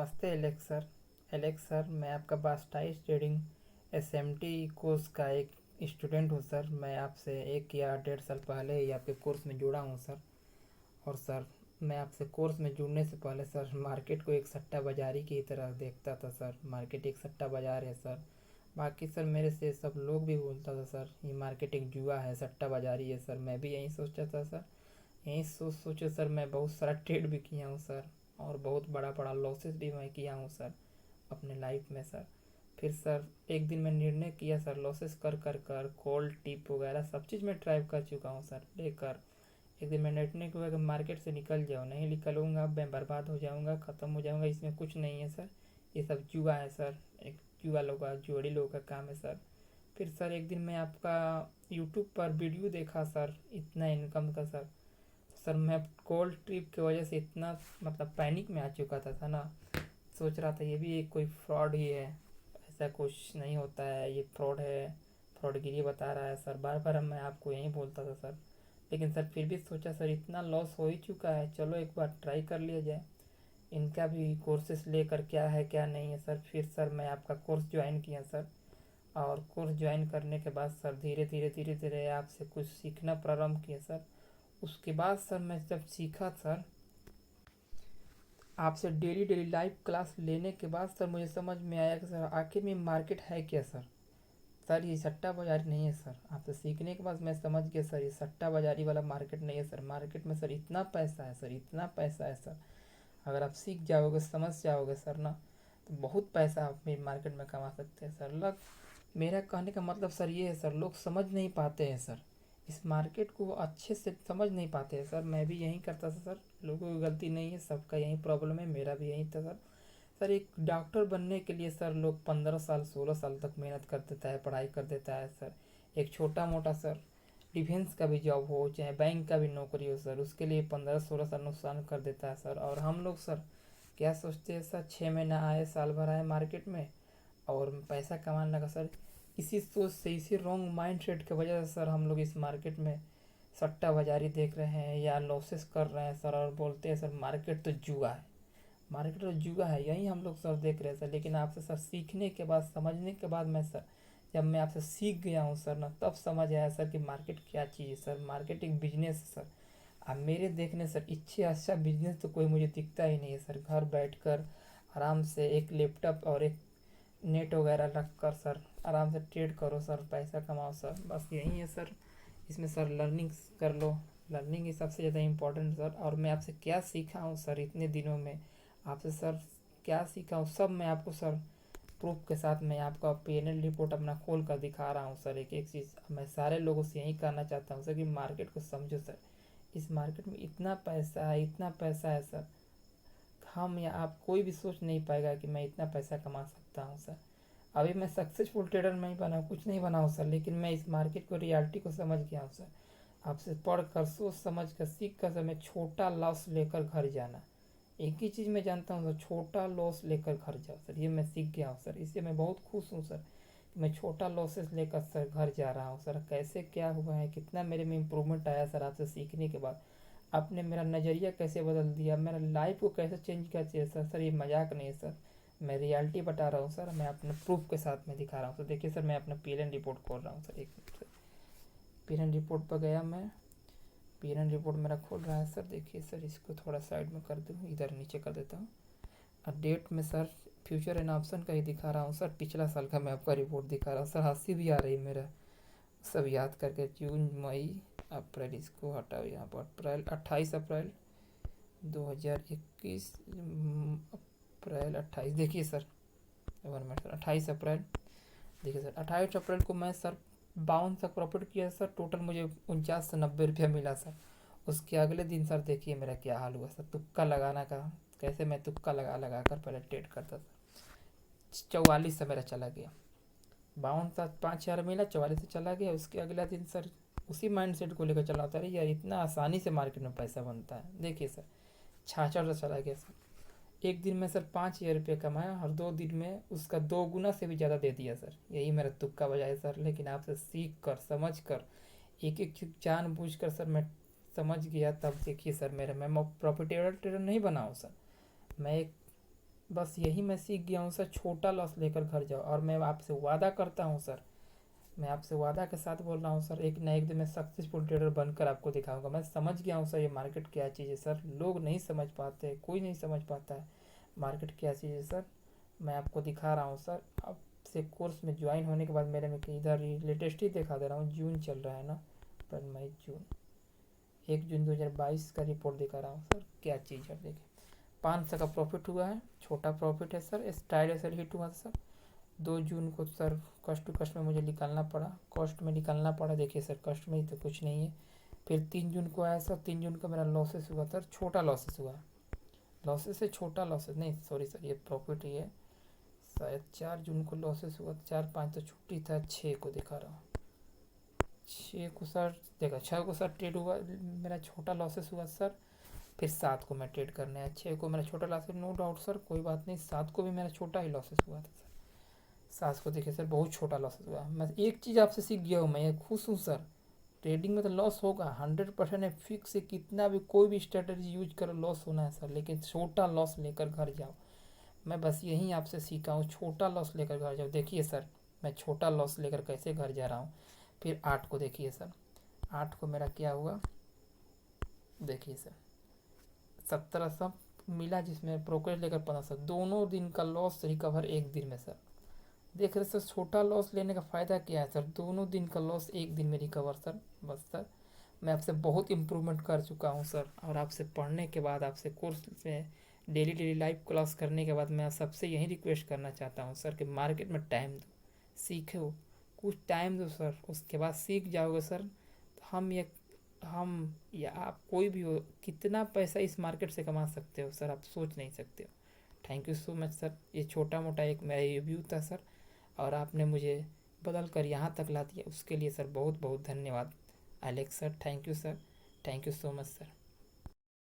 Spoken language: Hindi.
नमस्ते एलेक्स सर, मैं आपका बास्टाइज ट्रेडिंग एसएमटी कोर्स का एक स्टूडेंट हूँ सर। मैं आपसे 1 या 1.5 साल पहले ही आपके कोर्स में जुड़ा हूँ सर। और सर, मैं आपसे कोर्स में जुड़ने से पहले सर मार्केट को एक सट्टा बाजारी की तरह देखता था सर। मार्केट एक सट्टा बाजार है सर। बाकी सर मेरे से सब लोग भी बोलता था सर ये मार्केट एक जुआ है, सट्टा बाजारी है सर। मैं भी यही सोचता था सर। यही सोचे सर मैं बहुत सारा ट्रेड भी किया हूँ सर। और बहुत बड़ा बड़ा लॉसेस भी मैं किया हूँ सर अपने लाइफ में सर। फिर सर एक दिन मैं निर्णय किया सर, लॉसेस कर कर कर कॉल टिप वगैरह सब चीज़ मैं ट्राई कर चुका हूँ सर लेकर। एक दिन मैं निर्णय किया कि मार्केट से निकल जाओ, नहीं निकलूँगा मैं बर्बाद हो जाऊँगा, ख़त्म हो जाऊँगा, इसमें कुछ नहीं है सर। ये सब जुआ है सर। एक जुआ लोगों का, जुआड़ी लोगों का काम है सर। फिर सर एक दिन मैं आपका यूट्यूब पर वीडियो देखा सर, इतना इनकम का सर। सर मैं कोल्ड ट्रिप की वजह से इतना मतलब पैनिक में आ चुका था ना। सोच रहा था ये भी एक कोई फ्रॉड ही है, ऐसा कुछ नहीं होता है, ये फ्रॉड है, फ्रॉडगिरी बता रहा है सर। बार बार मैं आपको यही बोलता था सर। लेकिन सर फिर भी सोचा सर इतना लॉस हो ही चुका है, चलो एक बार ट्राई कर लिया जाए। इनका भी कोर्सेस लेकर क्या है क्या नहीं है सर। फिर सर मैं आपका कोर्स ज्वाइन किया सर। और कोर्स ज्वाइन करने के बाद सर धीरे धीरे आपसे कुछ सीखना प्रारंभ किया सर। उसके बाद सर मैं जब सीखा सर आपसे डेली डेली लाइव क्लास लेने के बाद सर मुझे समझ में आया कि सर आखिर में मार्केट है क्या सर। सर ये सट्टा बाज़ारी नहीं है सर। आपसे सीखने के बाद मैं समझ गया सर ये सट्टा बाज़ारी वाला मार्केट नहीं है सर। मार्केट में सर इतना पैसा है सर, इतना पैसा है सर। अगर आप सीख जाओगे, समझ जाओगे सर ना, तो बहुत पैसा आप मेरी मार्केट में कमा सकते हैं सर। मेरा कहने का मतलब सर ये है सर, लोग समझ नहीं पाते हैं सर, इस मार्केट को अच्छे से समझ नहीं पाते हैं सर। मैं भी यही करता था सर, लोगों की गलती नहीं है, सबका यही प्रॉब्लम है, मेरा भी यही था सर। सर एक डॉक्टर बनने के लिए सर लोग 15 साल 16 साल तक मेहनत कर देता है, पढ़ाई कर देता है सर। एक छोटा मोटा सर डिफेंस का भी जॉब हो, चाहे बैंक का भी नौकरी हो सर, उसके लिए 15 16 साल नुकसान कर देता है सर। और हम लोग सर क्या सोचते हैं सर, 6 महीना आए साल भर आए मार्केट में और पैसा कमाने लगा सर। इसी सोच से, इसी रॉन्ग माइंड सेट की वजह से सर हम लोग इस मार्केट में सट्टा बाजारी देख रहे हैं या लॉसेस कर रहे हैं सर। और बोलते हैं सर मार्केट तो जुआ है, मार्केट तो जुआ है, यही हम लोग सर देख रहे हैं सर। लेकिन आपसे सर सीखने के बाद, समझने के बाद मैं सर, जब मैं आपसे सीख गया हूँ सर ना, तब समझ आया सर कि मार्केट क्या चीज़ है सर। मार्केट एक बिजनेस है सर। अब मेरे देखने सर इससे अच्छा बिजनेस तो कोई मुझे दिखता ही नहीं है सर। घर बैठकर आराम से एक लैपटॉप और एक नेट वगैरह रख कर सर आराम से ट्रेड करो सर, पैसा कमाओ सर, बस यही है सर। इसमें सर लर्निंग कर लो, लर्निंग ही सबसे ज़्यादा इम्पोर्टेंट सर। और मैं आपसे क्या सीखा हूँ सर इतने दिनों में, आपसे सर क्या सीखा हूँ सब मैं आपको सर प्रूफ के साथ मैं आपका पीएनएल रिपोर्ट अपना खोल कर दिखा रहा हूँ सर। एक एक चीज़ मैं सारे लोगों से यही कहना चाहता हूँ सर कि मार्केट को समझो सर। इस मार्केट में इतना पैसा है, इतना पैसा है सर, हम या आप कोई भी सोच नहीं पाएगा कि मैं इतना पैसा कमा सकता हूँ सर। अभी मैं सक्सेसफुल ट्रेडर नहीं बना, कुछ नहीं बना हूँ सर, लेकिन मैं इस मार्केट को, रियलिटी को समझ गया हूँ सर। आपसे पढ़ कर, सोच समझ कर, सीख कर सर मैं छोटा लॉस लेकर घर जाना, एक ही चीज़ मैं जानता हूँ सर, छोटा लॉस लेकर घर जाओ सर। ये मैं सीख गया हूँ सर, इससे मैं बहुत खुश हूँ सर। मैं छोटा लॉसेस लेकर सर घर जा रहा हूँ सर। कैसे क्या हुआ है, कितना मेरे में इम्प्रूवमेंट आया सर आपसे सीखने के बाद। आपने मेरा नज़रिया कैसे बदल दिया, मेरा लाइफ को कैसे चेंज कर दिया सर। सर ये मजाक नहीं है सर, मैं रियलिटी बता रहा हूँ सर। मैं अपने प्रूफ के साथ में दिखा रहा हूँ सर। देखिए सर मैं अपना पीएनएल रिपोर्ट खोल रहा हूँ सर, एक मिनट सर। पीएनएल रिपोर्ट पर गया मैं, पीएनएल रिपोर्ट मेरा खोल रहा है सर। देखिए सर इसको थोड़ा साइड में कर दूँ, इधर नीचे कर देता हूँ। और डेट में सर फ्यूचर एंड ऑप्शन का ही दिखा रहा हूँ सर। पिछला साल का मैं आपका रिपोर्ट दिखा रहा हूँ सर। हंसी भी आ रही है मेरा सब याद करके। जून, मई, अप्रैल, इसको हटाओ यहाँ पर। अप्रैल 28 अप्रैल 2021, अप्रैल 28, देखिए सर 1 मिनट सर, 28 अप्रैल। देखिए सर 28 अप्रैल को मैं सर 52 तक प्रॉफिट किया सर। टोटल मुझे 49 से 90 रुपया मिला सर। उसके अगले दिन सर देखिए मेरा क्या हाल हुआ सर, तुक्का लगाना का, कैसे मैं तुक्का लगा लगा कर पहले ट्रेड करता था। 44 से मेरा चला गया, 52 था, 5 4 मिला, 44 से चला गया। उसके अगला दिन सर उसी माइंड सेट को लेकर चला होता है, यार इतना आसानी से मार्केट में पैसा बनता है। देखिए सर 66 से चला गया सर। एक दिन में सर 5 हज़ार रुपये कमाया और 2 दिन में उसका 2 गुना से भी ज़्यादा दे दिया सर। यही मेरा तुक्का बजाय सर। लेकिन आपसे सीख कर, समझ कर, एक एक चीज़ जान बूझ कर सर मैं समझ गया। तब देखिए सर मेरा, मैं प्रॉफिटेबल ट्रेडर नहीं बना हूँ सर। मैं एक बस यही मैं सीख गया हूँ सर, छोटा लॉस लेकर घर जाओ। और मैं आपसे वादा करता हूँ सर, मैं आपसे वादा के साथ बोल रहा हूँ सर, एक ना एक दिन मैं सक्सेसफुल ट्रेडर बनकर आपको दिखाऊंगा। मैं समझ गया हूँ सर ये मार्केट क्या चीज़ है सर, लोग नहीं समझ पाते, कोई नहीं समझ पाता है मार्केट क्या चीज़ है सर। मैं आपको दिखा रहा हूँ सर। आपसे कोर्स में ज्वाइन होने के बाद मेरे में इधर ही लेटेस्ट ही दिखा दे रहा हूँ, जून चल रहा है ना, अप्रैल मई जून, 1 जून 2022 का रिपोर्ट दिखा रहा हूँ सर। क्या चीज़ है देखिए, 500 का प्रॉफिट हुआ है, छोटा प्रॉफिट है सर, स्ट्राइड एसएल हिट हुआ सर। 2 जून को सर कस्ट टू कस्ट में मुझे निकालना पड़ा, कॉस्ट में निकालना पड़ा, देखिए सर कस्ट में ही तो कुछ नहीं है। फिर 3 जून को आया सर, 3 जून को मेरा लॉसेस हुआ सर, छोटा लॉसेस हुआ, लॉसेस से छोटा लॉसेस नहीं, सॉरी सर ये प्रॉफिट ही है। शायद 4 जून को लॉसेस हुआ, 4 5 तो छुट्टी था, 6 को दिखा रहा हूँ, 6 को सर देखा, 6 को सर ट्रेड हुआ, मेरा छोटा लॉसेस हुआ सर। फिर 7 को मैं ट्रेड करने आया, 6 को मेरा छोटा लॉसेस, नो डाउट सर कोई बात नहीं, 7 को भी मेरा छोटा ही लॉसेस हुआ था सर। 7 को देखिए सर बहुत छोटा लॉसेस हुआ। मैं एक चीज़ आपसे सीख गया हूँ, मैं ये खुश हूँ सर, ट्रेडिंग में तो लॉस होगा 100% है, फिक्स है, कितना भी कोई भी स्ट्रेटजी यूज करो लॉस होना है सर, लेकिन छोटा लॉस लेकर घर जाओ। मैं बस यही आपसे सीखा हूँ, छोटा लॉस लेकर घर जाओ। देखिए सर मैं छोटा लॉस लेकर कैसे घर जा रहा हूँ। फिर 8 को देखिए सर, 8 को मेरा क्या हुआ, देखिए सर 1700 मिला, जिसमें ब्रोकरेज लेकर 1500, दोनों दिन का लॉस रिकवर एक दिन में सर। देख रहे सर छोटा लॉस लेने का फ़ायदा क्या है सर, दोनों दिन का लॉस एक दिन में रिकवर सर। बस सर मैं आपसे बहुत इम्प्रूवमेंट कर चुका हूँ सर, और आपसे पढ़ने के बाद, आपसे कोर्स में डेली डेली लाइव क्लास करने के बाद मैं सबसे यही रिक्वेस्ट करना चाहता हूँ सर कि मार्केट में टाइम दो, सीखो, कुछ टाइम दो सर, उसके बाद सीख जाओगे सर। तो हम या आप कोई भी हो, कितना पैसा इस मार्केट से कमा सकते हो सर, आप सोच नहीं सकते हो। Thank you so much sir, ये छोटा मोटा एक मेरा रिव्यू था सर, और आपने मुझे बदल कर यहाँ तक ला दिया, उसके लिए सर बहुत बहुत धन्यवाद। Alex sir, thank you sir, thank you so much sir.